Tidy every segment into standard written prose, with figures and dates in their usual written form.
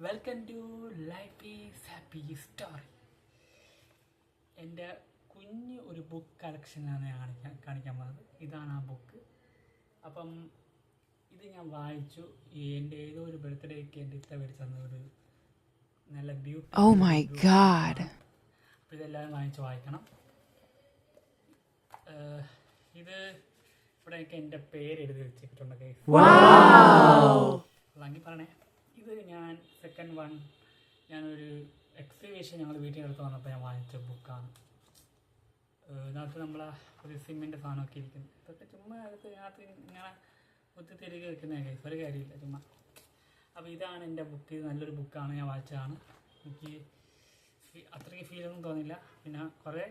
Welcome to life is happy story. എൻ്റെ കുഞ്ഞ് ഒരു ബുക്ക് കളക്ഷനാണ് ഞാൻ കാണിക്കാൻ പോകുന്നത്. ഇതാണ് ആ ബുക്ക്. അപ്പം ഇത് ഞാൻ വായിച്ചു. എൻ്റെ ഏതോ ഒരു ബർത്ത്ഡേക്ക് എൻ്റെ ഇത്ത മേടിച്ചു തന്ന ഒരു നല്ല ബ്യൂട്ടി. അപ്പോൾ ഇതെല്ലാവരും വായിക്കണം. ഇത് ഇവിടെയൊക്കെ എൻ്റെ പേര് എഴുതി വെച്ചിട്ടുണ്ട്. അല്ലെങ്കിൽ പറയണേ. ഇത് ഞാൻ സെക്കൻഡ് വൺ ഞാനൊരു എക്സിബിഷൻ ഞങ്ങൾ വീട്ടിൽ എടുത്ത് വന്നപ്പോൾ ഞാൻ വാങ്ങിച്ച ബുക്കാണ്. ഇതിനകത്ത് നമ്മളെ ഒരു സിമ്മിൻ്റെ സാധനമൊക്കെ ഇരിക്കുന്നു. ഇതൊക്കെ ചുമ്മാ ഇതിനകത്ത് ഇങ്ങനെ ഒത്തിരി വെക്കുന്ന ഒരു കാര്യമില്ല, ചുമ്മാ. അപ്പോൾ ഇതാണ് എൻ്റെ ബുക്ക്. ഇത് നല്ലൊരു ബുക്കാണ്, ഞാൻ വായിച്ചതാണ്. എനിക്ക് അത്രയ്ക്ക് ഫീലൊന്നും തോന്നില്ല. പിന്നെ കുറേ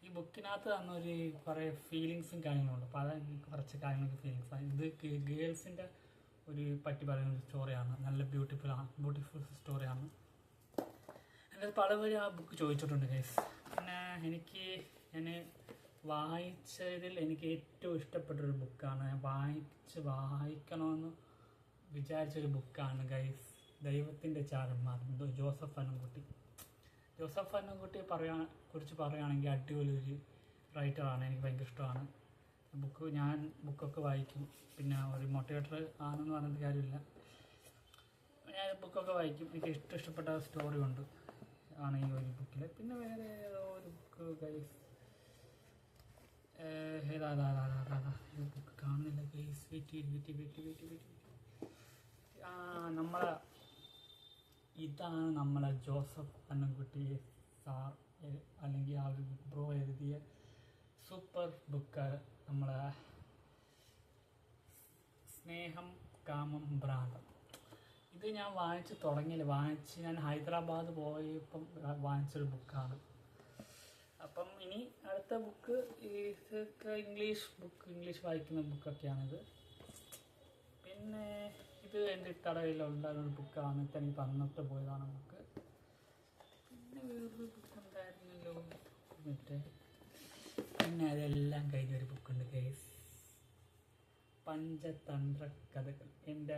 ഈ ബുക്കിനകത്ത് തന്നൊരു കുറേ ഫീലിങ്സും കാര്യങ്ങളുണ്ട്. അപ്പോൾ അതാണ് എനിക്ക് കുറച്ച് കാര്യങ്ങളൊക്കെ ഫീലിങ്സാണ്. ഇത് ഗേൾസിൻ്റെ ഒരു പറ്റി പറയുന്ന ഒരു സ്റ്റോറിയാണ്. നല്ല ബ്യൂട്ടിഫുൾ സ്റ്റോറിയാണ്. എൻ്റെ പലവരും ആ ബുക്ക് ചോദിച്ചിട്ടുണ്ട് ഗൈസ്. പിന്നെ ഞാൻ വായിച്ചതിൽ എനിക്ക് ഏറ്റവും ഇഷ്ടപ്പെട്ടൊരു ബുക്കാണ്. ഞാൻ വായിക്കണമെന്ന് വിചാരിച്ചൊരു ബുക്കാണ് ഗൈസ്, ദൈവത്തിൻ്റെ ചാരന്മാർ. ജോസഫ് അന്നംകുട്ടി കുറിച്ച് പറയുകയാണെങ്കിൽ അടിപൊളി ഒരു റൈറ്ററാണ്. എനിക്ക് ഭയങ്കര ഇഷ്ടമാണ് ബുക്ക്. ഞാൻ ബുക്കൊക്കെ വായിക്കും. പിന്നെ ഒരു മോട്ടിവേറ്റർ ആണെന്ന് പറഞ്ഞിട്ട് കാര്യമില്ല, ഞാൻ ബുക്കൊക്കെ വായിക്കും. എനിക്ക് ഇഷ്ടപ്പെട്ട സ്റ്റോറി ഉണ്ട് ആണ് ഈ ഒരു ബുക്കിൽ. പിന്നെ വേറെ ഏതോ ഒരു ബുക്ക് ഗൈസ്, ഏതാ ബുക്ക് കാണുന്നില്ല ഗൈസ്. ഇതാണ് നമ്മളെ ജോസഫ് അന്നംകുട്ടി സാർ അല്ലെങ്കിൽ ആ ഒരു ബ്രോ എഴുതിയ സൂപ്പർ ബുക്ക്. നമ്മളെ സ്നേഹം കാമം ഭ്രാന്തം. ഇത് ഞാൻ ഞാൻ ഹൈദരാബാദ് പോയപ്പം വാങ്ങിച്ചൊരു ബുക്കാണ്. അപ്പം ഇനി അടുത്ത ബുക്ക് ഇതൊക്കെ ഇംഗ്ലീഷ് വായിക്കുന്ന ബുക്കൊക്കെയാണിത്. പിന്നെ ഇത് എൻ്റെ കടയിലുണ്ടായിരുന്ന ഒരു ബുക്കാണ്. എനിക്ക് തന്നിട്ട് പോയതാണ് ബുക്ക്. പിന്നെ വേറൊരു ബുക്ക് ഉണ്ടായിരുന്നല്ലോ, പിന്നെ അതെല്ലാം കഴിഞ്ഞൊരു ബുക്കുണ്ട് ഗൈസ്, പഞ്ചതന്ത്ര കഥകൾ. എൻ്റെ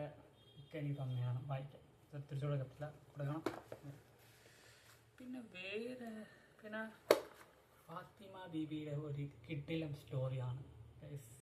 ബുക്ക് എനിക്ക് തന്നെയാണ് വായിക്കാൻ. തിരിച്ചു കൊടുക്കണം. പിന്നെ ഫാത്തിമ ബീബിയുടെ ഒരു കിഡിലം സ്റ്റോറിയാണ് ഗൈസ്.